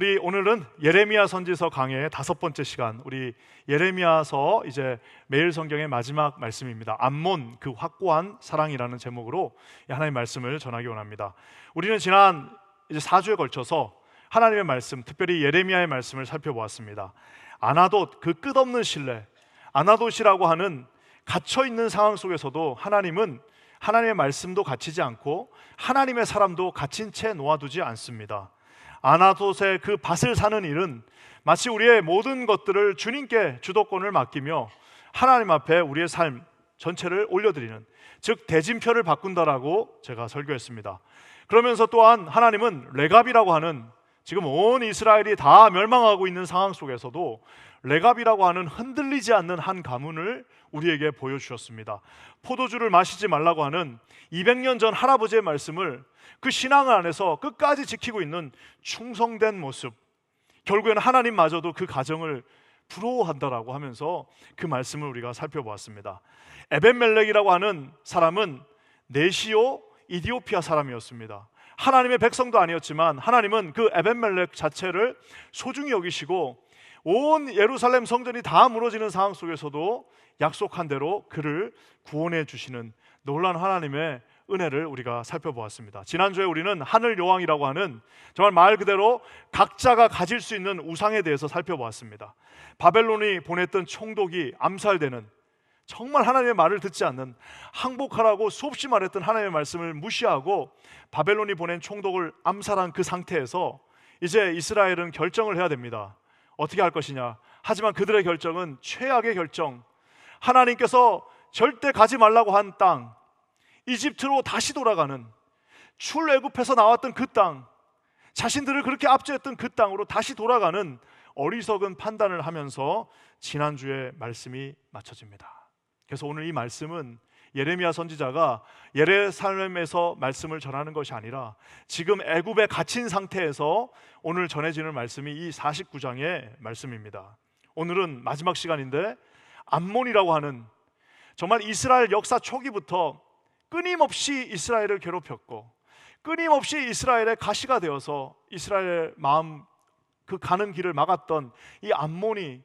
우리 오늘은 예레미야 선지서 강해의 5번째 시간, 우리 예레미야서 이제 매일 성경의 마지막 말씀입니다. 암몬 그 확고한 사랑이라는 제목으로 하나님의 말씀을 전하기 원합니다. 우리는 지난 이제 4주에 걸쳐서 하나님의 말씀, 특별히 예레미야의 말씀을 살펴보았습니다. 아나돗 그 끝없는 신뢰, 아나돗이라고 하는 갇혀 있는 상황 속에서도 하나님은 하나님의 말씀도 갇히지 않고 하나님의 사람도 갇힌 채 놓아두지 않습니다. 아나돗의 그 밭을 사는 일은 마치 우리의 모든 것들을 주님께 주도권을 맡기며 하나님 앞에 우리의 삶 전체를 올려드리는, 즉 대진표를 바꾼다라고 제가 설교했습니다. 그러면서 또한 하나님은 레갑이라고 하는, 지금 온 이스라엘이 다 멸망하고 있는 상황 속에서도 레갑이라고 하는 흔들리지 않는 한 가문을 우리에게 보여주셨습니다. 포도주를 마시지 말라고 하는 200년 전 할아버지의 말씀을 그 신앙 안에서 끝까지 지키고 있는 충성된 모습, 결국에는 하나님마저도 그 가정을 부러워한다라고 하면서 그 말씀을 우리가 살펴보았습니다. 에벤멜렉이라고 하는 사람은 네시오 이디오피아 사람이었습니다. 하나님의 백성도 아니었지만 하나님은 그 에벤멜렉 자체를 소중히 여기시고 온 예루살렘 성전이 다 무너지는 상황 속에서도 약속한 대로 그를 구원해 주시는 놀라운 하나님의 은혜를 우리가 살펴보았습니다. 지난주에 우리는 하늘 여왕이라고 하는 정말 말 그대로 각자가 가질 수 있는 우상에 대해서 살펴보았습니다. 바벨론이 보냈던 총독이 암살되는, 정말 하나님의 말을 듣지 않는, 항복하라고 수없이 말했던 하나님의 말씀을 무시하고 바벨론이 보낸 총독을 암살한 그 상태에서 이제 이스라엘은 결정을 해야 됩니다. 어떻게 할 것이냐. 하지만 그들의 결정은 최악의 결정, 하나님께서 절대 가지 말라고 한 땅, 이집트로 다시 돌아가는, 출애굽해서 나왔던 그 땅, 자신들을 그렇게 압제했던 그 땅으로 다시 돌아가는 어리석은 판단을 하면서 지난주에 말씀이 맞춰집니다. 그래서 오늘 이 말씀은 예레미야 선지자가 예루살렘에서 말씀을 전하는 것이 아니라 지금 애굽에 갇힌 상태에서 오늘 전해지는 말씀이 이 49장의 말씀입니다. 오늘은 마지막 시간인데 암몬이라고 하는, 정말 이스라엘 역사 초기부터 끊임없이 이스라엘을 괴롭혔고 끊임없이 이스라엘의 가시가 되어서 이스라엘의 마음 그 가는 길을 막았던 이 암몬이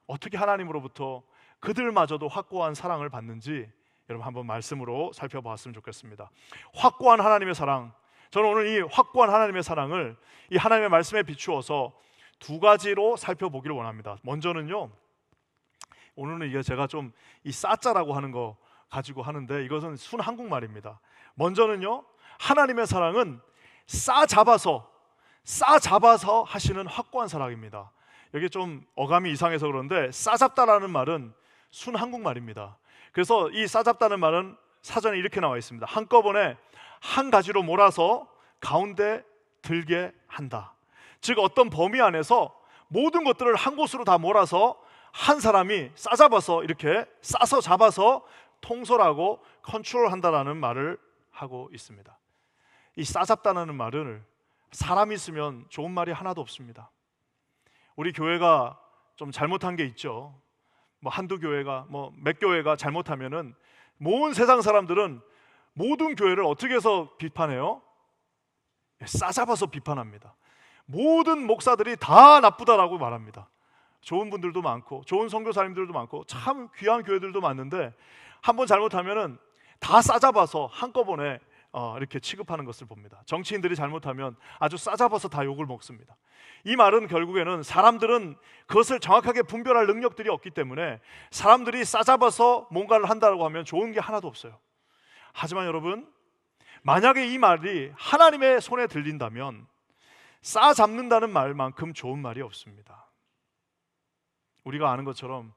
어떻게 하나님으로부터 그들마저도 확고한 사랑을 받는지 여러분 한번 말씀으로 살펴보았으면 좋겠습니다. 확고한 하나님의 사랑, 저는 오늘 이 확고한 하나님의 사랑을 이 하나님의 말씀에 비추어서 두 가지로 살펴보기를 원합니다. 먼저는요, 오늘은 이게 제가 좀 이 싸자라고 하는 거 가지고 하는데 이것은 순 한국말입니다. 먼저는요, 하나님의 사랑은 싸잡아서 하시는 확고한 사랑입니다. 여기 좀 어감이 이상해서 그런데 싸잡다라는 말은 순 한국말입니다. 그래서 이 싸잡다는 말은 사전에 이렇게 나와 있습니다. 한꺼번에 한 가지로 몰아서 가운데 들게 한다. 즉 어떤 범위 안에서 모든 것들을 한 곳으로 다 몰아서 한 사람이 싸잡아서, 이렇게 싸서 잡아서 통솔하고 컨트롤한다라는 말을 하고 있습니다. 이 싸잡다는 말을 사람이 쓰면 좋은 말이 하나도 없습니다. 우리 교회가 좀 잘못한 게 있죠. 한두 교회가, 몇 교회가 잘못하면은 모든 세상 사람들은 모든 교회를 어떻게 해서 비판해요? 싸잡아서 비판합니다. 모든 목사들이 다 나쁘다라고 말합니다. 좋은 분들도 많고 좋은 선교사님들도 많고 참 귀한 교회들도 많은데 한번 잘못하면은 다 싸잡아서 한꺼번에 이렇게 취급하는 것을 봅니다. 정치인들이 잘못하면 아주 싸잡아서 다 욕을 먹습니다. 이 말은 결국에는 사람들은 그것을 정확하게 분별할 능력들이 없기 때문에 사람들이 싸잡아서 뭔가를 한다고 하면 좋은 게 하나도 없어요. 하지만 여러분, 만약에 이 말이 하나님의 손에 들린다면 싸잡는다는 말만큼 좋은 말이 없습니다. 우리가 아는 것처럼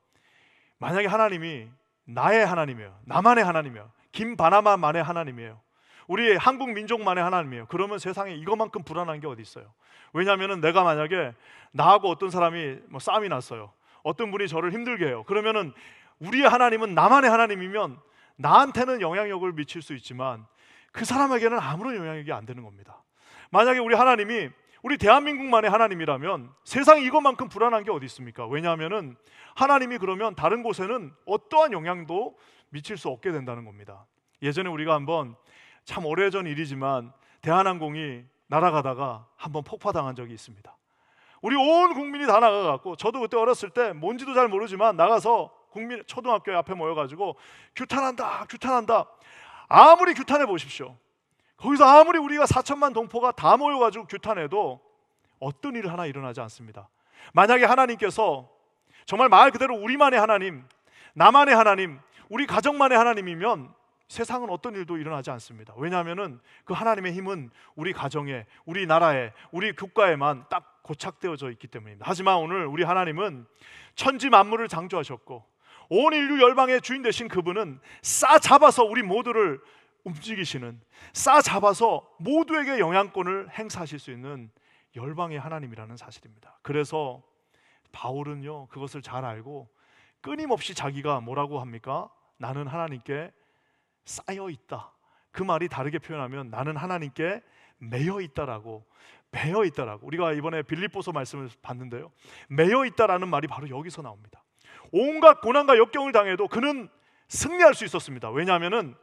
만약에 하나님이 나의 하나님이에요, 나만의 하나님이에요, 김바나마만의 하나님이에요, 우리 한국 민족만의 하나님이에요, 그러면 세상에 이것만큼 불안한 게 어디 있어요? 왜냐하면 내가 만약에 나하고 어떤 사람이 싸움이 났어요, 어떤 분이 저를 힘들게 해요. 그러면은 우리의 하나님은 나만의 하나님이면 나한테는 영향력을 미칠 수 있지만 그 사람에게는 아무런 영향력이 안 되는 겁니다. 만약에 우리 하나님이 우리 대한민국만의 하나님이라면 세상에 이것만큼 불안한 게 어디 있습니까? 왜냐하면 하나님이 그러면 다른 곳에는 어떠한 영향도 미칠 수 없게 된다는 겁니다. 예전에 우리가 한번, 참 오래전 일이지만 대한항공이 날아가다가 한번 폭파당한 적이 있습니다. 우리 온 국민이 다 나가갖고, 저도 그때 어렸을 때 뭔지도 잘 모르지만 나가서 국민 초등학교 앞에 모여가지고 규탄한다 규탄한다. 아무리 규탄해 보십시오, 거기서 아무리 우리가 4천만 동포가 다 모여가지고 규탄해도 어떤 일 하나 일어나지 않습니다. 만약에 하나님께서 정말 말 그대로 우리만의 하나님, 나만의 하나님, 우리 가정만의 하나님이면 세상은 어떤 일도 일어나지 않습니다. 왜냐하면 그 하나님의 힘은 우리 가정에, 우리 나라에, 우리 국가에만 딱 고착되어져 있기 때문입니다. 하지만 오늘 우리 하나님은 천지 만물을 창조하셨고 온 인류 열방의 주인 되신 그분은 싸잡아서 우리 모두를 움직이시는, 싸잡아서 모두에게 영향권을 행사하실 수 있는 열방의 하나님이라는 사실입니다. 그래서 바울은요, 그것을 잘 알고 끊임없이 자기가 뭐라고 합니까? 나는 하나님께 쌓여 있다. 그 말이 다르게 표현하면 나는 하나님께 매여 있다라고, 배어 있다라고. 우리가 이번에 빌립보서 말씀을 봤는데요, 매여 있다라는 말이 바로 여기서 나옵니다. 온갖 고난과 역경을 당해도 그는 승리할 수 있었습니다. 왜냐하면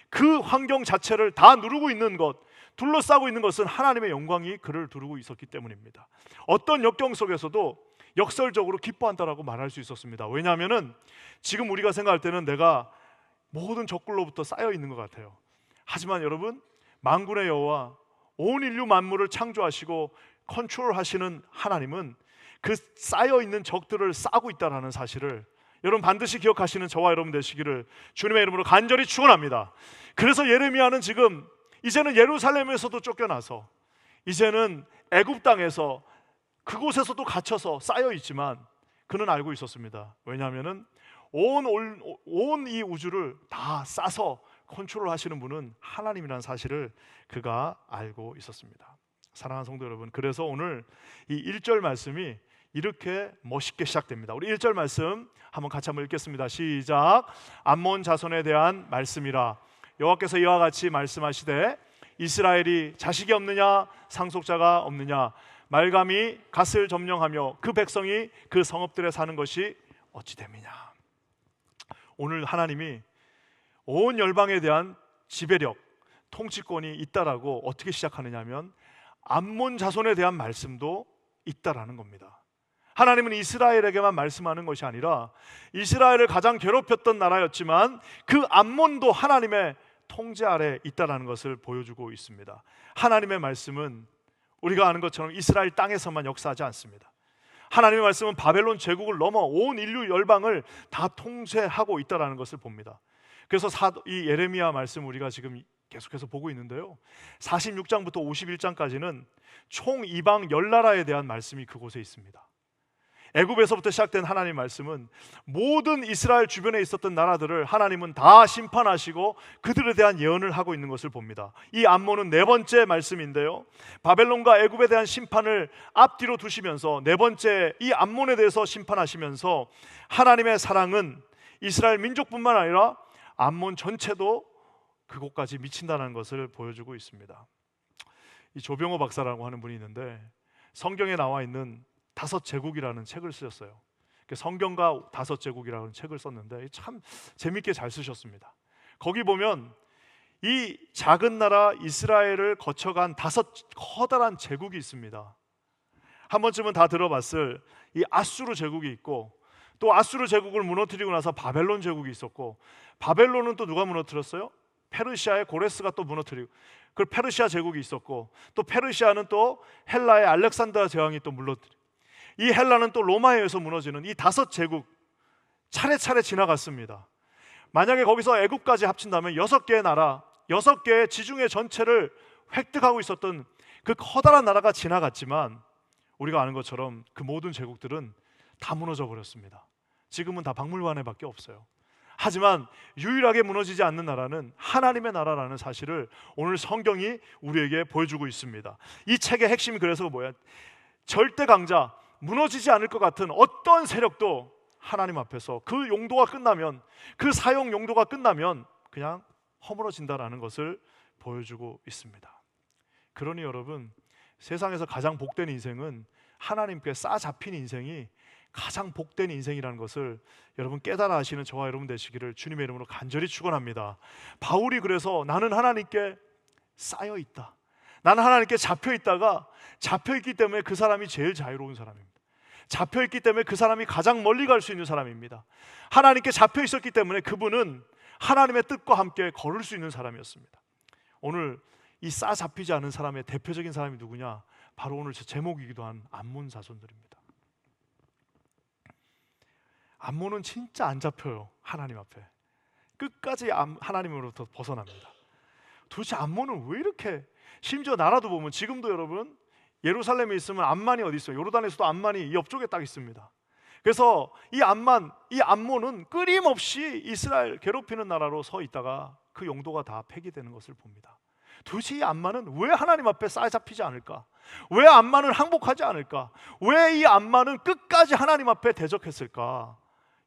그 환경 자체를 다 누르고 있는 것, 둘러싸고 있는 것은 하나님의 영광이 그를 두르고 있었기 때문입니다. 어떤 역경 속에서도 역설적으로 기뻐한다라고 말할 수 있었습니다. 왜냐하면 지금 우리가 생각할 때는 내가 모든 적글로부터 쌓여 있는 것 같아요. 하지만 여러분, 만군의 여호와, 온 인류 만물을 창조하시고 컨트롤하시는 하나님은 그 쌓여 있는 적들을 싸고 있다는 사실을 여러분 반드시 기억하시는 저와 여러분 되시기를 주님의 이름으로 간절히 축원합니다. 그래서 예레미야는 지금 이제는 예루살렘에서도 쫓겨나서 이제는 애굽 땅에서 그곳에서도 갇혀서 쌓여 있지만 그는 알고 있었습니다. 왜냐하면 온 이 우주를 다 싸서 컨트롤하시는 분은 하나님이라는 사실을 그가 알고 있었습니다. 사랑하는 성도 여러분, 그래서 오늘 이 1절 말씀이 이렇게 멋있게 시작됩니다. 우리 1절 말씀 한번 같이 한번 읽겠습니다. 시작. 암몬 자손에 대한 말씀이라. 여호와께서 이와 같이 말씀하시되 이스라엘이 자식이 없느냐 상속자가 없느냐 말감이 갓을 점령하며 그 백성이 그 성읍들에 사는 것이 어찌 됨이냐. 오늘 하나님이 온 열방에 대한 지배력, 통치권이 있다라고 어떻게 시작하느냐 하면 암몬 자손에 대한 말씀도 있다라는 겁니다. 하나님은 이스라엘에게만 말씀하는 것이 아니라 이스라엘을 가장 괴롭혔던 나라였지만 그 암몬도 하나님의 통제 아래 있다라는 것을 보여주고 있습니다. 하나님의 말씀은 우리가 아는 것처럼 이스라엘 땅에서만 역사하지 않습니다. 하나님의 말씀은 바벨론 제국을 넘어 온 인류 열방을 다 통제하고 있다는 것을 봅니다. 그래서 이 예레미야 말씀 우리가 지금 계속해서 보고 있는데요, 46장부터 51장까지는 총 이방 10나라에 대한 말씀이 그곳에 있습니다. 애굽에서부터 시작된 하나님의 말씀은 모든 이스라엘 주변에 있었던 나라들을 하나님은 다 심판하시고 그들에 대한 예언을 하고 있는 것을 봅니다. 이 암몬은 네 번째 말씀인데요, 바벨론과 애굽에 대한 심판을 앞뒤로 두시면서 네 번째 이 암몬에 대해서 심판하시면서 하나님의 사랑은 이스라엘 민족뿐만 아니라 암몬 전체도 그곳까지 미친다는 것을 보여주고 있습니다. 이 조병호 박사라고 하는 분이 있는데 성경에 나와 있는 5제국이라는 책을 쓰셨어요. 성경과 5제국이라는 책을 썼는데 참 재밌게 잘 쓰셨습니다. 거기 보면 이 작은 나라 이스라엘을 거쳐간 5 커다란 제국이 있습니다. 한 번쯤은 다 들어봤을 이 아수르 제국이 있고, 또 아수르 제국을 무너뜨리고 나서 바벨론 제국이 있었고, 바벨론은 또 누가 무너뜨렸어요? 페르시아의 고레스가 또 무너뜨리고, 그 페르시아 제국이 있었고, 또 페르시아는 또 헬라의 알렉산드라 제왕이 또 무너뜨리고, 이 헬라는 또 로마에 의해서 무너지는 이 5제국 차례차례 지나갔습니다. 만약에 거기서 애굽까지 합친다면 6개의 나라, 6개의 지중해 전체를 획득하고 있었던 그 커다란 나라가 지나갔지만 우리가 아는 것처럼 그 모든 제국들은 다 무너져 버렸습니다. 지금은 다 박물관에 밖에 없어요. 하지만 유일하게 무너지지 않는 나라는 하나님의 나라라는 사실을 오늘 성경이 우리에게 보여주고 있습니다. 이 책의 핵심이 그래서 뭐야? 절대 강자, 무너지지 않을 것 같은 어떤 세력도 하나님 앞에서 그 용도가 끝나면, 그 사용 용도가 끝나면 그냥 허물어진다라는 것을 보여주고 있습니다. 그러니 여러분, 세상에서 가장 복된 인생은 하나님께 싸잡힌 인생이 가장 복된 인생이라는 것을 여러분 깨달아 하시는 저와 여러분 되시기를 주님의 이름으로 간절히 축원합니다. 바울이 그래서 나는 하나님께 쌓여 있다, 나는 하나님께 잡혀 있다가 잡혀 있기 때문에 그 사람이 제일 자유로운 사람입니다. 잡혀 있기 때문에 그 사람이 가장 멀리 갈 수 있는 사람입니다. 하나님께 잡혀 있었기 때문에 그분은 하나님의 뜻과 함께 걸을 수 있는 사람이었습니다. 오늘 이 싸잡히지 않은 사람의 대표적인 사람이 누구냐? 바로 오늘 제 제목이기도 한 암몬 자손들입니다. 암몬은 진짜 안 잡혀요. 하나님 앞에 끝까지 하나님으로부터 벗어납니다. 도대체 암몬은 왜 이렇게, 심지어 나라도 보면 지금도 여러분 예루살렘에 있으면 암만이 어디 있어요? 요르단에서도 암만이 옆쪽에 딱 있습니다. 그래서 이 암몬은 끊임없이 이스라엘 괴롭히는 나라로 서 있다가 그 용도가 다 폐기되는 것을 봅니다. 도대체 이 암만은 왜 하나님 앞에 싸잡히지 않을까? 왜 암만은 항복하지 않을까? 왜 이 암만은 끝까지 하나님 앞에 대적했을까?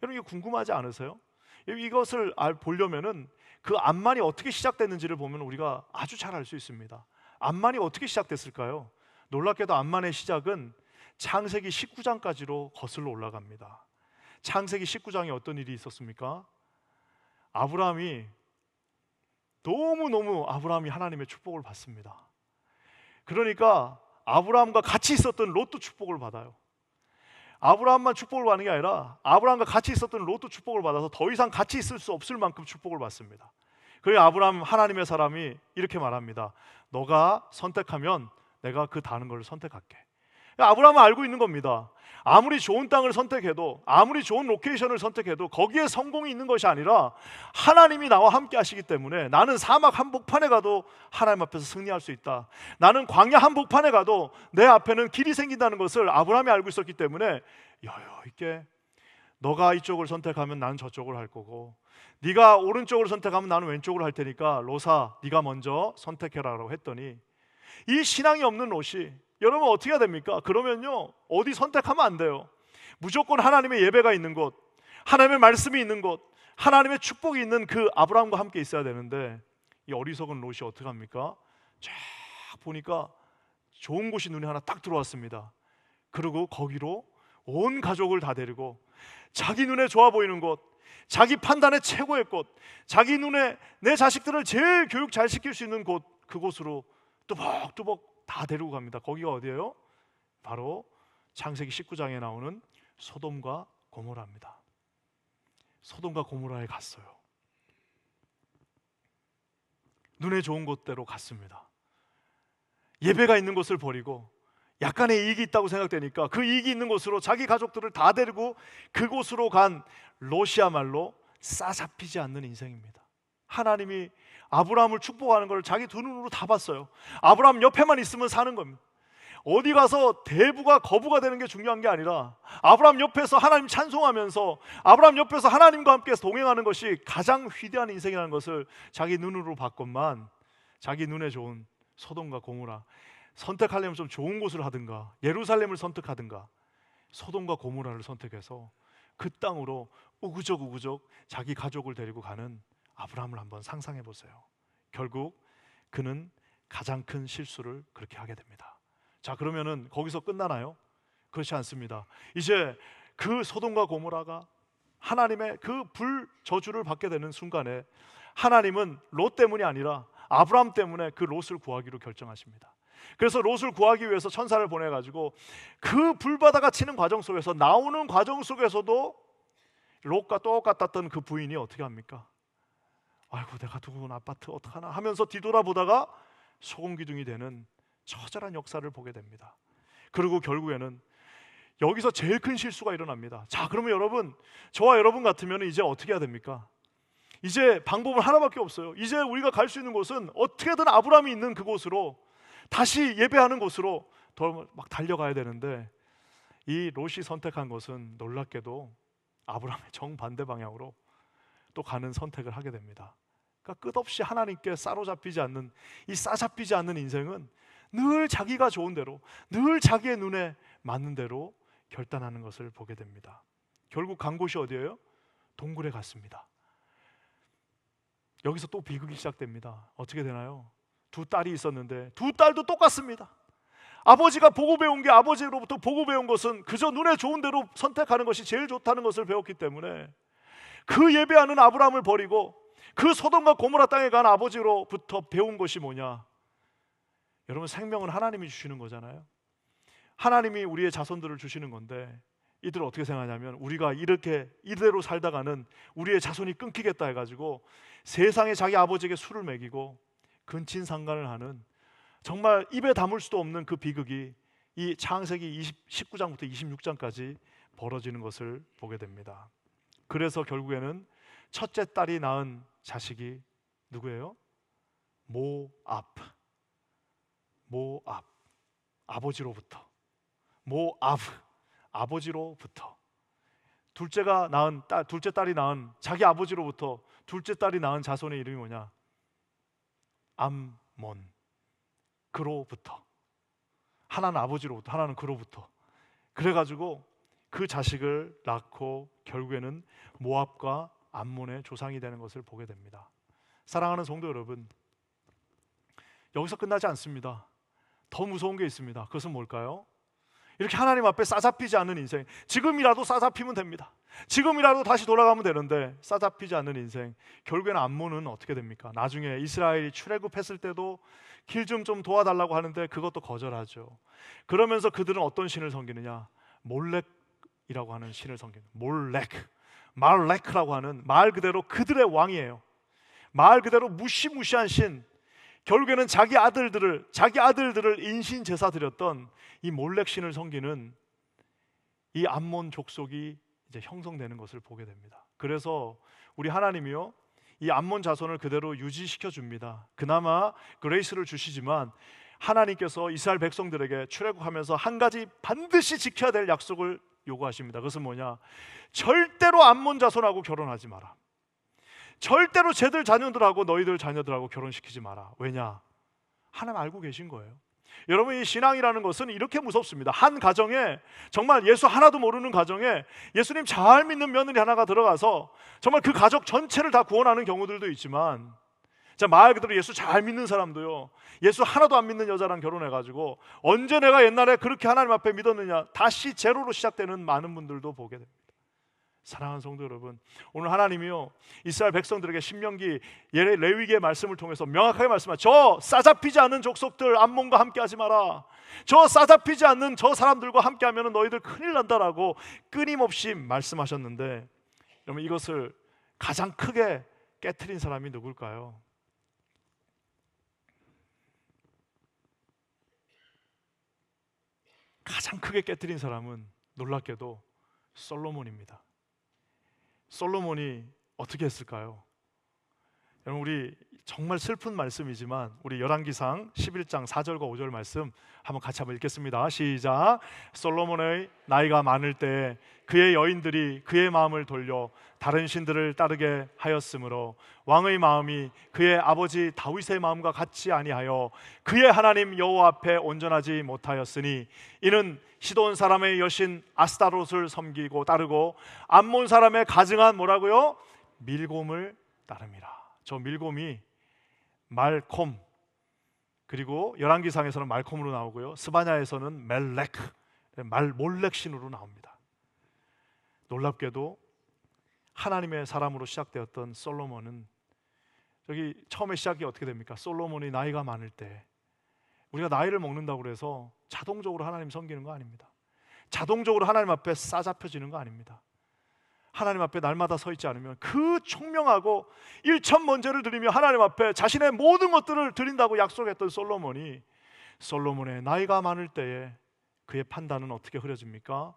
여러분, 이게 궁금하지 않으세요? 이것을 보려면은 그 암만이 어떻게 시작됐는지를 보면 우리가 아주 잘 알 수 있습니다. 암만이 어떻게 시작됐을까요? 놀랍게도 암만의 시작은 창세기 19장까지로 거슬러 올라갑니다. 창세기 19장에 어떤 일이 있었습니까? 아브라함이 너무너무 하나님의 축복을 받습니다. 그러니까 아브라함과 같이 있었던 롯도 축복을 받아요. 아브라함만 축복을 받는 게 아니라 아브라함과 같이 있었던 롯도 축복을 받아서 더 이상 같이 있을 수 없을 만큼 축복을 받습니다. 그래서 아브라함, 하나님의 사람이 이렇게 말합니다. 너가 선택하면 내가 그 다른 걸 선택할게. 아브라함은 알고 있는 겁니다. 아무리 좋은 땅을 선택해도, 아무리 좋은 로케이션을 선택해도 거기에 성공이 있는 것이 아니라 하나님이 나와 함께 하시기 때문에 나는 사막 한복판에 가도 하나님 앞에서 승리할 수 있다. 나는 광야 한복판에 가도 내 앞에는 길이 생긴다는 것을 아브라함이 알고 있었기 때문에 여유 있게 너가 이쪽을 선택하면 나는 저쪽을 할 거고, 네가 오른쪽을 선택하면 나는 왼쪽을 할 테니까 롯아 네가 먼저 선택해라라고 했더니, 이 신앙이 없는 롯이 여러분 어떻게 해야 됩니까? 그러면요, 어디 선택하면 안 돼요. 무조건 하나님의 예배가 있는 곳, 하나님의 말씀이 있는 곳, 하나님의 축복이 있는 그 아브라함과 함께 있어야 되는데, 이 어리석은 롯이 어떻게 합니까? 쫙 보니까 좋은 곳이 눈에 하나 딱 들어왔습니다. 그리고 거기로 온 가족을 다 데리고 자기 눈에 좋아 보이는 곳, 자기 판단의 최고의 곳, 자기 눈에 내 자식들을 제일 교육 잘 시킬 수 있는 곳, 그곳으로 뚜벅뚜벅 다 데리고 갑니다. 거기가 어디예요? 바로 창세기 19장에 나오는 소돔과 고모라입니다. 소돔과 고모라에 갔어요. 눈에 좋은 곳대로 갔습니다. 예배가 있는 곳을 버리고 약간의 이익이 있다고 생각되니까 그 이익이 있는 곳으로 자기 가족들을 다 데리고 그곳으로 간 롯이야말로 싸잡히지 않는 인생입니다. 하나님이 아브라함을 축복하는 걸 자기 두 눈으로 다 봤어요. 아브라함 옆에만 있으면 사는 겁니다. 어디 가서 대부가 거부가 되는 게 중요한 게 아니라 아브라함 옆에서 하나님 찬송하면서 아브라함 옆에서 하나님과 함께 동행하는 것이 가장 위대한 인생이라는 것을 자기 눈으로 봤건만, 자기 눈에 좋은 소돔과 고모라, 선택하려면 좀 좋은 곳을 하든가 예루살렘을 선택하든가 소돔과 고모라를 선택해서 그 땅으로 우구적 자기 가족을 데리고 가는 아브라함을 한번 상상해 보세요. 결국 그는 가장 큰 실수를 그렇게 하게 됩니다. 자, 그러면은 거기서 끝나나요? 그렇지 않습니다. 이제 그 소돔과 고모라가 하나님의 그 불 저주를 받게 되는 순간에 하나님은 롯 때문이 아니라 아브라함 때문에 그 롯을 구하기로 결정하십니다. 그래서 롯을 구하기 위해서 천사를 보내가지고 그 불바다가 치는 과정 속에서, 나오는 과정 속에서도 롯과 똑같았던 그 부인이 어떻게 합니까? 아이고, 내가 두고 온 아파트 어떡하나 하면서 뒤돌아보다가 소금기둥이 되는 처절한 역사를 보게 됩니다. 그리고 결국에는 여기서 제일 큰 실수가 일어납니다. 자, 그러면 여러분, 저와 여러분 같으면 이제 어떻게 해야 됩니까? 이제 방법은 하나밖에 없어요. 이제 우리가 갈 수 있는 곳은 어떻게든 아브라함이 있는 그곳으로, 다시 예배하는 곳으로 더 막 달려가야 되는데, 이 롯이 선택한 것은 놀랍게도 아브라함의 정반대 방향으로 또 가는 선택을 하게 됩니다. 그러니까 끝없이 하나님께 싸잡히지 않는, 이 싸잡히지 않는 인생은 늘 자기가 좋은 대로, 늘 자기의 눈에 맞는 대로 결단하는 것을 보게 됩니다. 결국 간 곳이 어디예요? 동굴에 갔습니다. 여기서 또 비극이 시작됩니다. 어떻게 되나요? 두 딸이 있었는데 두 딸도 똑같습니다. 아버지가 보고 배운 게, 아버지로부터 보고 배운 것은 그저 눈에 좋은 대로 선택하는 것이 제일 좋다는 것을 배웠기 때문에 그 예배하는 아브라함을 버리고 그 소돔과 고모라 땅에 간 아버지로부터 배운 것이 뭐냐? 여러분, 생명은 하나님이 주시는 거잖아요. 하나님이 우리의 자손들을 주시는 건데 이들을 어떻게 생각하냐면 우리가 이렇게 이대로 살다가는 우리의 자손이 끊기겠다 해가지고 세상에 자기 아버지에게 술을 먹이고 근친상간을 하는, 정말 입에 담을 수도 없는 그 비극이 이 창세기 19장부터 26장까지 벌어지는 것을 보게 됩니다. 그래서 결국에는 첫째 딸이 낳은 자식이 누구예요? 모압. 아버지로부터. 모압, 아버지로부터. 둘째 딸이 낳은 자기 아버지로부터 둘째 딸이 낳은 자손의 이름이 뭐냐? 암몬. 그로부터. 하나는 아버지로부터, 하나는 그로부터. 그래가지고 그 자식을 낳고 결국에는 모압과 암몬의 조상이 되는 것을 보게 됩니다. 사랑하는 성도 여러분, 여기서 끝나지 않습니다. 더 무서운 게 있습니다. 그것은 뭘까요? 이렇게 하나님 앞에 싸잡히지 않는 인생, 지금이라도 싸잡히면 됩니다. 지금이라도 다시 돌아가면 되는데 싸잡히지 않는 인생, 결국에는 암몬은 어떻게 됩니까? 나중에 이스라엘이 출애굽했을 때도 길 좀 도와달라고 하는데 그것도 거절하죠. 그러면서 그들은 어떤 신을 섬기느냐? 몰렉이라고 하는 신을 섬기는, 말렉라고 하는, 말 그대로 그들의 왕이에요. 말 그대로 무시무시한 신. 결국에는 자기 아들들을 인신 제사 드렸던 이 몰렉 신을 섬기는 이 암몬 족속이 이제 형성되는 것을 보게 됩니다. 그래서 우리 하나님이요, 이 암몬 자손을 그대로 유지시켜 줍니다. 그나마 그레이스를 주시지만 하나님께서 이스라엘 백성들에게 출애굽하면서 한 가지 반드시 지켜야 될 약속을 요구하십니다. 그것은 뭐냐? 절대로 암몬 자손하고 결혼하지 마라. 절대로 쟤들 자녀들하고 너희들 자녀들하고 결혼시키지 마라. 왜냐? 하나님 알고 계신 거예요. 여러분, 이 신앙이라는 것은 이렇게 무섭습니다. 한 가정에, 정말 예수 하나도 모르는 가정에 예수님 잘 믿는 며느리 하나가 들어가서 정말 그 가족 전체를 다 구원하는 경우들도 있지만, 자, 말 그대로 예수 잘 믿는 사람도요, 예수 하나도 안 믿는 여자랑 결혼해가지고 언제 내가 옛날에 그렇게 하나님 앞에 믿었느냐, 다시 제로로 시작되는 많은 분들도 보게 됩니다. 사랑하는 성도 여러분, 오늘 하나님이요, 이스라엘 백성들에게 신명기 레위기의 말씀을 통해서 명확하게 말씀하죠. 저 싸잡히지 않는 족속들 암몬과 함께하지 마라. 저 싸잡히지 않는 저 사람들과 함께하면 너희들 큰일 난다라고 끊임없이 말씀하셨는데, 여러분, 이것을 가장 크게 깨트린 사람이 누굴까요? 가장 크게 깨트린 사람은 놀랍게도 솔로몬입니다. 솔로몬이 어떻게 했을까요? 여러분, 우리 정말 슬픈 말씀이지만 우리 열왕기상 11장 4절과 5절 말씀 한번 같이 한번 읽겠습니다. 시작. 솔로몬의 나이가 많을 때 그의 여인들이 그의 마음을 돌려 다른 신들을 따르게 하였으므로 왕의 마음이 그의 아버지 다윗의 마음과 같지 아니하여 그의 하나님 여호와 앞에 온전하지 못하였으니 이는 시돈 사람의 여신 아스타롯을 섬기고 따르고 암몬 사람의 가증한 뭐라고요? 밀곰을 따릅니다. 저 밀곰이 말콤, 그리고 열왕기상에서는 말콤으로 나오고요, 스바냐에서는 몰렉 신으로 나옵니다. 놀랍게도 하나님의 사람으로 시작되었던 솔로몬은, 저기 처음에 시작이 어떻게 됩니까? 솔로몬이 나이가 많을 때, 우리가 나이를 먹는다고 해서 자동적으로 하나님 섬기는 거 아닙니다. 자동적으로 하나님 앞에 싸잡혀지는 거 아닙니다. 하나님 앞에 날마다 서 있지 않으면 그 총명하고 일천번제를 드리며 하나님 앞에 자신의 모든 것들을 드린다고 약속했던 솔로몬의 나이가 많을 때에 그의 판단은 어떻게 흐려집니까?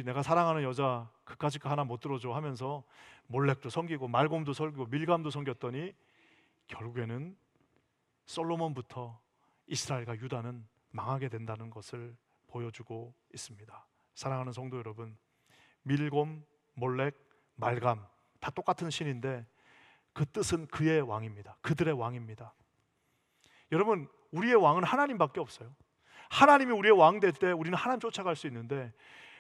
내가 사랑하는 여자 그까짓 거 하나 못 들어줘 하면서 몰렉도 섬기고 말곰도 섬기고 밀감도 섬겼더니 결국에는 솔로몬부터 이스라엘과 유다는 망하게 된다는 것을 보여주고 있습니다. 사랑하는 성도 여러분, 밀곰, 몰렉, 말감 다 똑같은 신인데 그 뜻은 그의 왕입니다. 그들의 왕입니다. 여러분, 우리의 왕은 하나님밖에 없어요. 하나님이 우리의 왕 될 때 우리는 하나님 쫓아갈 수 있는데,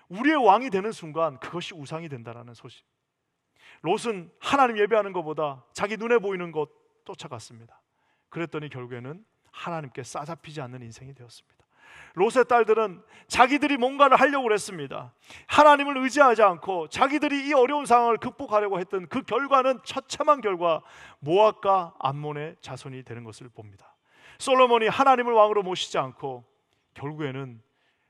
우리의 왕이 되는 순간 그것이 우상이 된다는 소식. 롯은 하나님 예배하는 것보다 자기 눈에 보이는 것 쫓아갔습니다. 그랬더니 결국에는 하나님께 싸잡히지 않는 인생이 되었습니다. 롯의 딸들은 자기들이 뭔가를 하려고 했습니다. 하나님을 의지하지 않고 자기들이 이 어려운 상황을 극복하려고 했던 그 결과는 처참한 결과, 모압과 암몬의 자손이 되는 것을 봅니다. 솔로몬이 하나님을 왕으로 모시지 않고 결국에는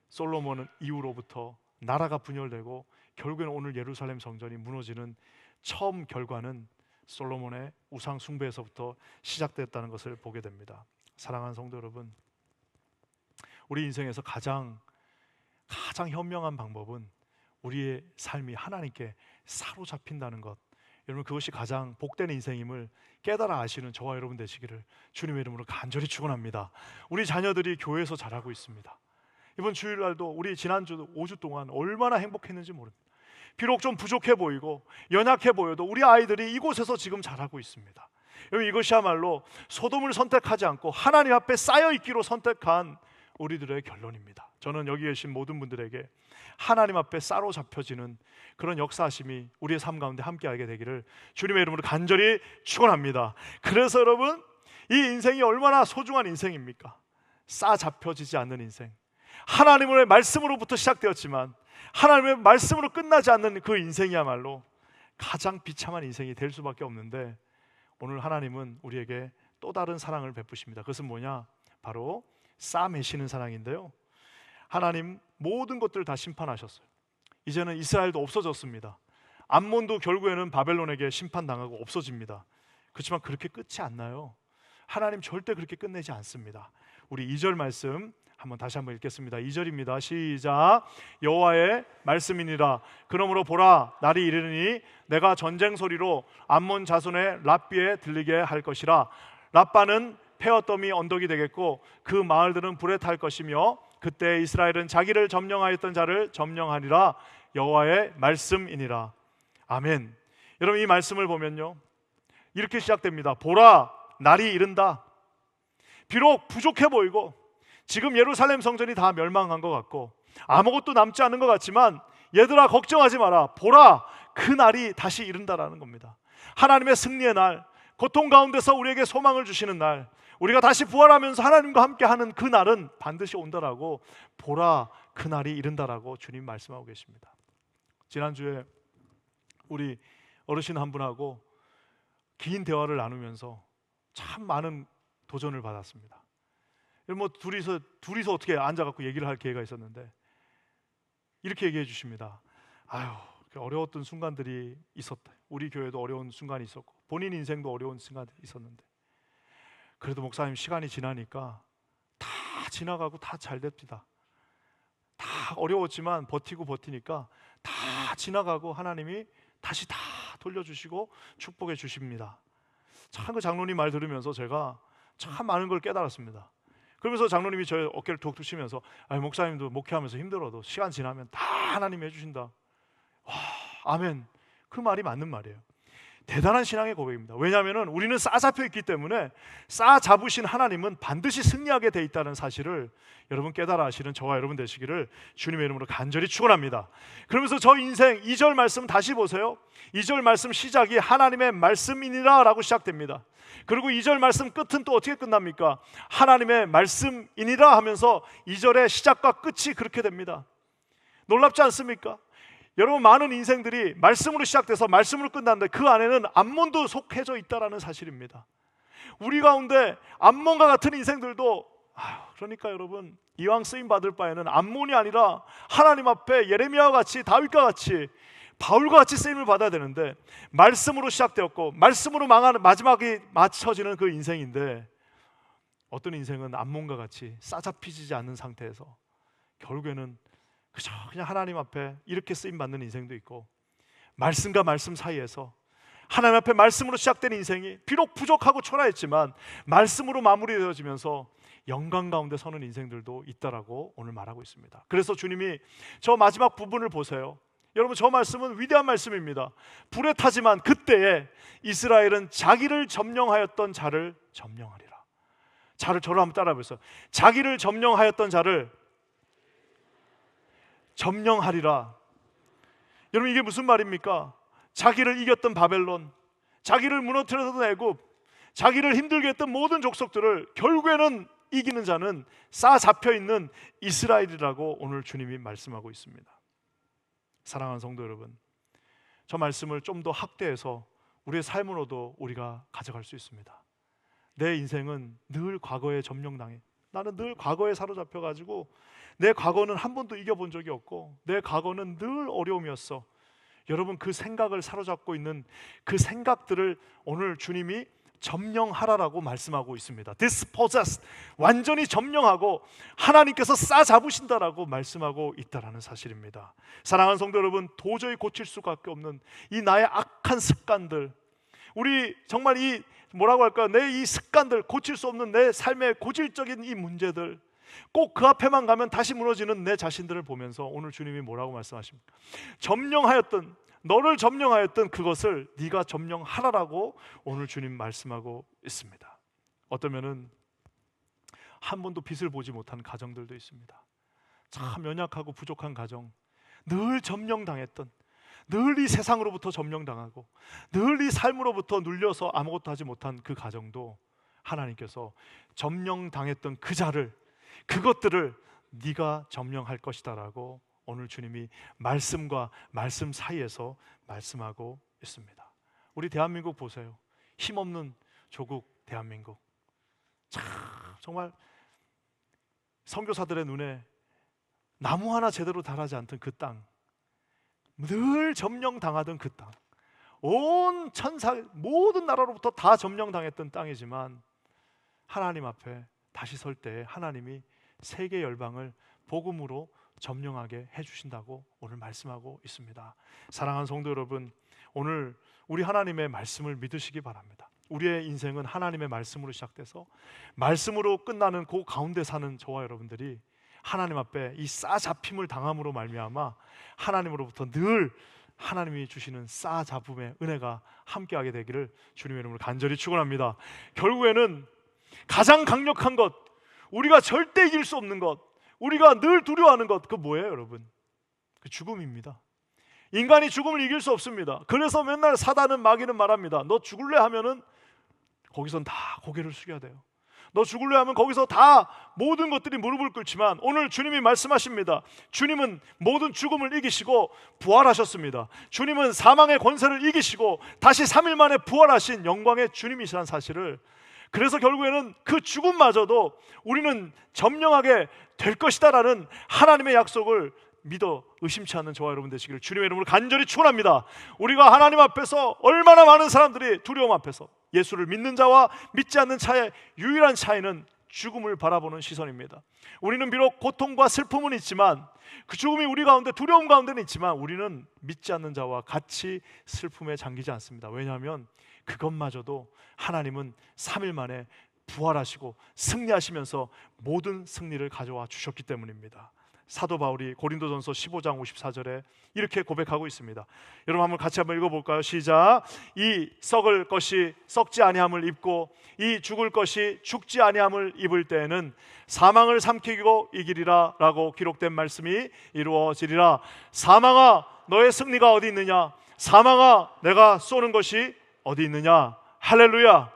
솔로몬은 이후로부터 나라가 분열되고 결국에는 오늘 예루살렘 성전이 무너지는 처음 결과는 솔로몬의 우상 숭배에서부터 시작됐다는 것을 보게 됩니다. 사랑하는 성도 여러분, 우리 인생에서 가장 현명한 방법은 우리의 삶이 하나님께 사로잡힌다는 것, 여러분 그것이 가장 복된 인생임을 깨달아 아시는 저와 여러분 되시기를 주님의 이름으로 간절히 축원합니다. 우리 자녀들이 교회에서 자라고 있습니다. 이번 주일날도 우리 지난주 5주 동안 얼마나 행복했는지 모릅니다. 비록 좀 부족해 보이고 연약해 보여도 우리 아이들이 이곳에서 지금 자라고 있습니다. 여러분 이것이야말로 소돔을 선택하지 않고 하나님 앞에 쌓여있기로 선택한 우리들의 결론입니다. 저는 여기 계신 모든 분들에게 하나님 앞에 사로잡혀지는 그런 역사하심이 우리의 삶 가운데 함께하게 되기를 주님의 이름으로 간절히 축원합니다. 그래서 여러분, 이 인생이 얼마나 소중한 인생입니까? 싸잡혀지지 않는 인생, 하나님의 말씀으로부터 시작되었지만 하나님의 말씀으로 끝나지 않는 그 인생이야말로 가장 비참한 인생이 될 수밖에 없는데, 오늘 하나님은 우리에게 또 다른 사랑을 베푸십니다. 그것은 뭐냐? 바로 싸매시는 사랑인데요, 하나님 모든 것들을 다 심판하셨어요. 이제는 이스라엘도 없어졌습니다. 암몬도 결국에는 바벨론에게 심판당하고 없어집니다. 그렇지만 그렇게 끝이 안 나요. 하나님 절대 그렇게 끝내지 않습니다. 우리 2절 말씀 다시 한번 읽겠습니다. 2절입니다. 시작. 여호와의 말씀이니라. 그러므로 보라, 날이 이르니 내가 전쟁 소리로 암몬 자손의 랍비에 들리게 할 것이라. 랍바는 페어더미 언덕이 되겠고 그 마을들은 불에 탈 것이며 그때 이스라엘은 자기를 점령하였던 자를 점령하리라. 여호와의 말씀이니라. 아멘. 여러분 이 말씀을 보면요, 이렇게 시작됩니다. 보라, 날이 이른다. 비록 부족해 보이고 지금 예루살렘 성전이 다 멸망한 것 같고 아무것도 남지 않은 것 같지만 얘들아 걱정하지 마라. 보라, 그 날이 다시 이른다라는 겁니다. 하나님의 승리의 날, 고통 가운데서 우리에게 소망을 주시는 날, 우리가 다시 부활하면서 하나님과 함께하는 그 날은 반드시 온다라고, 보라, 그 날이 이른다라고 주님 말씀하고 계십니다. 지난주에 우리 어르신 한 분하고 긴 대화를 나누면서 참 많은 도전을 받았습니다. 뭐 둘이서 어떻게 앉아갖고 얘기를 할 기회가 있었는데 이렇게 얘기해 주십니다. 아유, 어려웠던 순간들이 있었다. 우리 교회도 어려운 순간이 있었고 본인 인생도 어려운 순간이 있었는데 그래도 목사님 시간이 지나니까 다 지나가고 다 잘 됩니다. 다 어려웠지만 버티니까 다 지나가고 하나님이 다시 다 돌려주시고 축복해 주십니다. 참 그 장로님 말 들으면서 제가 참 많은 걸 깨달았습니다. 그러면서 장로님이 저의 어깨를 툭툭 치면서 목사님도 목회하면서 힘들어도 시간 지나면 다 하나님이 해주신다. 와, 아멘. 그 말이 맞는 말이에요. 대단한 신앙의 고백입니다. 왜냐하면 우리는 싸잡혀 있기 때문에 싸잡으신 하나님은 반드시 승리하게 돼 있다는 사실을 여러분 깨달아 하시는 저와 여러분 되시기를 주님의 이름으로 간절히 축원합니다. 그러면서 저 인생 2절 말씀 다시 보세요. 2절 말씀 시작이 하나님의 말씀이니라 라고 시작됩니다. 그리고 2절 말씀 끝은 또 어떻게 끝납니까? 하나님의 말씀이니라 하면서 2절의 시작과 끝이 그렇게 됩니다. 놀랍지 않습니까? 여러분 많은 인생들이 말씀으로 시작돼서 말씀으로 끝났는데 그 안에는 암몬도 속해져 있다는 사실입니다. 우리 가운데 암몬과 같은 인생들도 그러니까 여러분 이왕 쓰임 받을 바에는 암몬이 아니라 하나님 앞에 예레미야와 같이 다윗과 같이 바울과 같이 쓰임을 받아야 되는데 말씀으로 시작되었고 말씀으로 망하는 마지막이 맞춰지는 그 인생인데 어떤 인생은 암몬과 같이 싸잡히지 않는 상태에서 결국에는 그냥 하나님 앞에 이렇게 쓰임받는 인생도 있고 말씀과 말씀 사이에서 하나님 앞에 말씀으로 시작된 인생이 비록 부족하고 초라했지만 말씀으로 마무리되어지면서 영광 가운데 서는 인생들도 있다라고 오늘 말하고 있습니다. 그래서 주님이 저 마지막 부분을 보세요. 여러분 저 말씀은 위대한 말씀입니다. 불에 타지만 그때에 이스라엘은 자기를 점령하였던 자를 점령하리라. 저를 한번 따라해 보세요. 자기를 점령하였던 자를 점령하리라. 여러분 이게 무슨 말입니까? 자기를 이겼던 바벨론, 자기를 무너뜨렸던 애굽, 자기를 힘들게 했던 모든 족속들을 결국에는 이기는 자는 싸잡혀 있는 이스라엘이라고 오늘 주님이 말씀하고 있습니다. 사랑하는 성도 여러분, 저 말씀을 좀 더 확대해서 우리의 삶으로도 우리가 가져갈 수 있습니다. 내 인생은 늘 과거에 점령당해. 나는 늘 과거에 사로잡혀가지고 내 과거는 한 번도 이겨본 적이 없고 내 과거는 늘 어려움이었어. 여러분, 그 생각을 사로잡고 있는 그 생각들을 오늘 주님이 점령하라라고 말씀하고 있습니다. dispossess, 완전히 점령하고 하나님께서 싸잡으신다라고 말씀하고 있다라는 사실입니다. 사랑하는 성도 여러분, 도저히 고칠 수밖에 없는 이 나의 악한 습관들, 우리 정말 이 뭐라고 할까요? 내 이 습관들, 고칠 수 없는 내 삶의 고질적인 이 문제들, 꼭 그 앞에만 가면 다시 무너지는 내 자신들을 보면서 오늘 주님이 뭐라고 말씀하십니까? 점령하였던, 너를 점령하였던 그것을 네가 점령하라라고 오늘 주님 말씀하고 있습니다. 어떠면은 한 번도 빛을 보지 못한 가정들도 있습니다. 참 연약하고 부족한 가정, 늘 점령당했던, 늘 이 세상으로부터 점령당하고 늘 이 삶으로부터 눌려서 아무것도 하지 못한 그 가정도 하나님께서 점령당했던 그 자를, 그것들을 네가 점령할 것이다 라고 오늘 주님이 말씀과 말씀 사이에서 말씀하고 있습니다. 우리 대한민국 보세요. 힘없는 조국 대한민국, 참 정말 선교사들의 눈에 나무 하나 제대로 자라지 않던 그 땅, 늘 점령당하던 그 땅, 온 천사 모든 나라로부터 다 점령당했던 땅이지만 하나님 앞에 다시 설 때 하나님이 세계 열방을 복음으로 점령하게 해주신다고 오늘 말씀하고 있습니다. 사랑하는 성도 여러분, 오늘 우리 하나님의 말씀을 믿으시기 바랍니다. 우리의 인생은 하나님의 말씀으로 시작돼서 말씀으로 끝나는 그 가운데 사는 저와 여러분들이 하나님 앞에 이 싸잡힘을 당함으로 말미암아 하나님으로부터 늘 하나님이 주시는 싸잡음의 은혜가 함께하게 되기를 주님의 이름으로 간절히 축원합니다. 결국에는 가장 강력한 것, 우리가 절대 이길 수 없는 것, 우리가 늘 두려워하는 것, 그 뭐예요 여러분? 그 죽음입니다. 인간이 죽음을 이길 수 없습니다. 그래서 맨날 사단은, 마귀는 말합니다. 너 죽을래 하면은 거기선 다 고개를 숙여야 돼요. 너 죽을래 하면 거기서 다 모든 것들이 무릎을 꿇지만 오늘 주님이 말씀하십니다. 주님은 모든 죽음을 이기시고 부활하셨습니다. 주님은 사망의 권세를 이기시고 다시 3일 만에 부활하신 영광의 주님이시라는 사실을, 그래서 결국에는 그 죽음마저도 우리는 점령하게 될 것이다 라는 하나님의 약속을 믿어 의심치 않는 저와 여러분 되시기를 주님의 이름으로 간절히 축원합니다. 우리가 하나님 앞에서 얼마나 많은 사람들이 두려움 앞에서 예수를 믿는 자와 믿지 않는 자의 유일한 차이는 죽음을 바라보는 시선입니다. 우리는 비록 고통과 슬픔은 있지만, 그 죽음이 우리 가운데, 두려움 가운데는 있지만 우리는 믿지 않는 자와 같이 슬픔에 잠기지 않습니다. 왜냐하면 그것마저도 하나님은 3일 만에 부활하시고 승리하시면서 모든 승리를 가져와 주셨기 때문입니다. 사도 바울이 고린도전서 15장 54절에 이렇게 고백하고 있습니다. 여러분 한번 같이 한번 읽어볼까요? 시작. 이 썩을 것이 썩지 아니함을 입고 이 죽을 것이 죽지 아니함을 입을 때에는 사망을 삼키고 이기리라 라고 기록된 말씀이 이루어지리라. 사망아, 너의 승리가 어디 있느냐? 사망아, 내가 쏘는 것이 어디 있느냐? 할렐루야.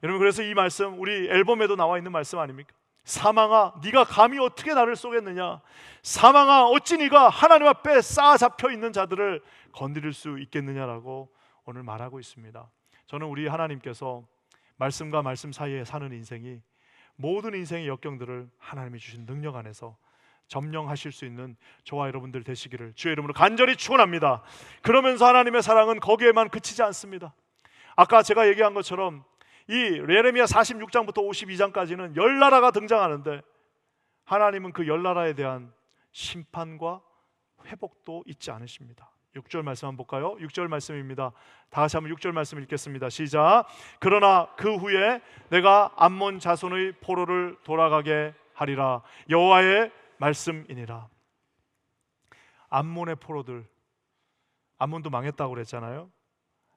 여러분, 그래서 이 말씀 우리 앨범에도 나와 있는 말씀 아닙니까? 사망아, 네가 감히 어떻게 나를 쏘겠느냐? 사망아, 어찌 네가 하나님 앞에 쌓아잡혀 있는 자들을 건드릴 수 있겠느냐라고 오늘 말하고 있습니다. 저는 우리 하나님께서 말씀과 말씀 사이에 사는 인생이, 모든 인생의 역경들을 하나님이 주신 능력 안에서 점령하실 수 있는 저와 여러분들 되시기를 주의 이름으로 간절히 축원합니다. 그러면서 하나님의 사랑은 거기에만 그치지 않습니다. 아까 제가 얘기한 것처럼 이 예레미야 46장부터 52장까지는 열 나라가 등장하는데 하나님은 그 열 나라에 대한 심판과 회복도 잊지 않으십니다. 6절 말씀 한번 볼까요? 6절 말씀입니다. 다 같이 한번 6절 말씀 읽겠습니다. 시작. 그러나 그 후에 내가 암몬 자손의 포로를 돌아가게 하리라. 여호와의 말씀이니라. 암몬의 포로들, 암몬도 망했다고 그랬잖아요.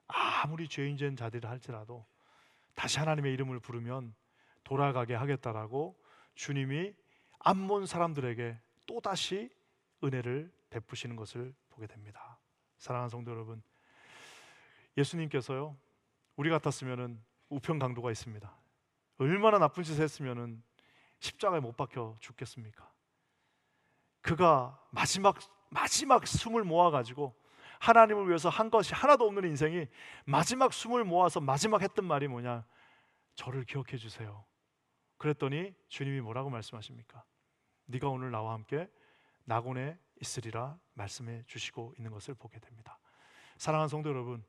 아무리 죄인된 자들이 할지라도 다시 하나님의 이름을 부르면 돌아가게 하겠다라고 주님이 암몬 사람들에게 또다시 은혜를 베푸시는 것을 보게 됩니다. 사랑하는 성도 여러분, 예수님께서요, 우리 같았으면은 우편 강도가 있습니다. 얼마나 나쁜 짓을 했으면은 십자가에 못 박혀 죽겠습니까? 그가 마지막 숨을 모아가지고 하나님을 위해서 한 것이 하나도 없는 인생이 마지막 숨을 모아서 마지막 했던 말이 뭐냐? 저를 기억해 주세요. 그랬더니 주님이 뭐라고 말씀하십니까? 네가 오늘 나와 함께 낙원에 있으리라 말씀해 주시고 있는 것을 보게 됩니다. 사랑하는 성도 여러분,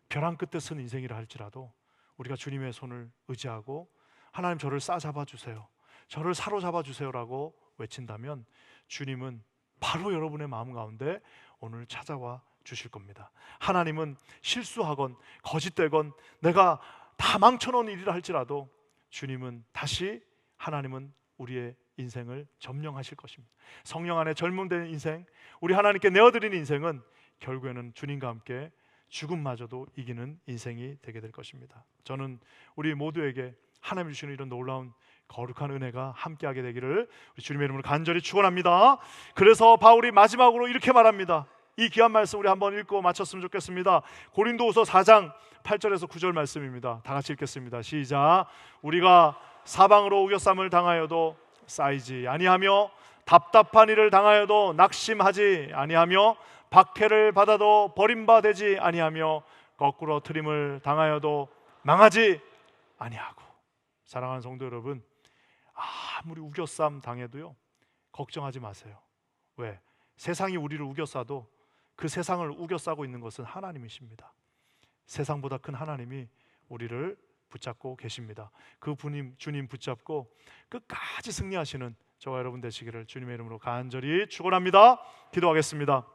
벼랑 끝에 선 인생이라 할지라도 우리가 주님의 손을 의지하고 하나님 저를 싸잡아 주세요, 저를 사로잡아 주세요라고 외친다면 주님은 바로 여러분의 마음 가운데 오늘 찾아와 주실 겁니다. 하나님은 실수하건 거짓되건 내가 다 망쳐놓은 일이라 할지라도 주님은 다시, 하나님은 우리의 인생을 점령하실 것입니다. 성령 안에 젊음된 인생, 우리 하나님께 내어드린 인생은 결국에는 주님과 함께 죽음마저도 이기는 인생이 되게 될 것입니다. 저는 우리 모두에게 하나님 주시는 이런 놀라운 거룩한 은혜가 함께하게 되기를 우리 주님의 이름으로 간절히 축원합니다. 그래서 바울이 마지막으로 이렇게 말합니다. 이 귀한 말씀 우리 한번 읽고 마쳤으면 좋겠습니다. 고린도후서 4장 8절에서 9절 말씀입니다. 다 같이 읽겠습니다. 시작. 우리가 사방으로 우겨쌈을 당하여도 쌓이지 아니하며 답답한 일을 당하여도 낙심하지 아니하며 박해를 받아도 버림받지 아니하며 거꾸로 트림을 당하여도 망하지 아니하고. 사랑하는 성도 여러분, 아무리 우겨쌈 당해도요 걱정하지 마세요. 왜? 세상이 우리를 우겨싸도 그 세상을 우겨싸고 있는 것은 하나님이십니다. 세상보다 큰 하나님이 우리를 붙잡고 계십니다. 그 주님 붙잡고 끝까지 승리하시는 저와 여러분 되시기를 주님의 이름으로 간절히 축원합니다. 기도하겠습니다.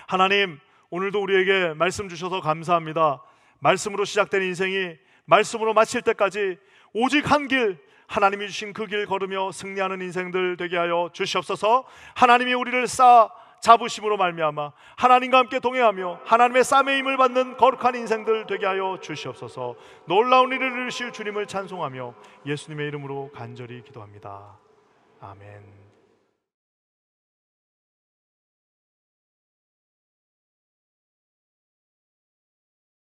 하나님, 오늘도 우리에게 말씀 주셔서 감사합니다. 말씀으로 시작된 인생이 말씀으로 마칠 때까지 오직 한 길, 하나님이 주신 그 길 걸으며 승리하는 인생들 되게 하여 주시옵소서. 하나님이 우리를 잡으심으로 말미암아 하나님과 함께 동행하며 하나님의 쌈의 힘을 받는 거룩한 인생들 되게 하여 주시옵소서. 놀라운 일을 이루실 주님을 찬송하며 예수님의 이름으로 간절히 기도합니다. 아멘.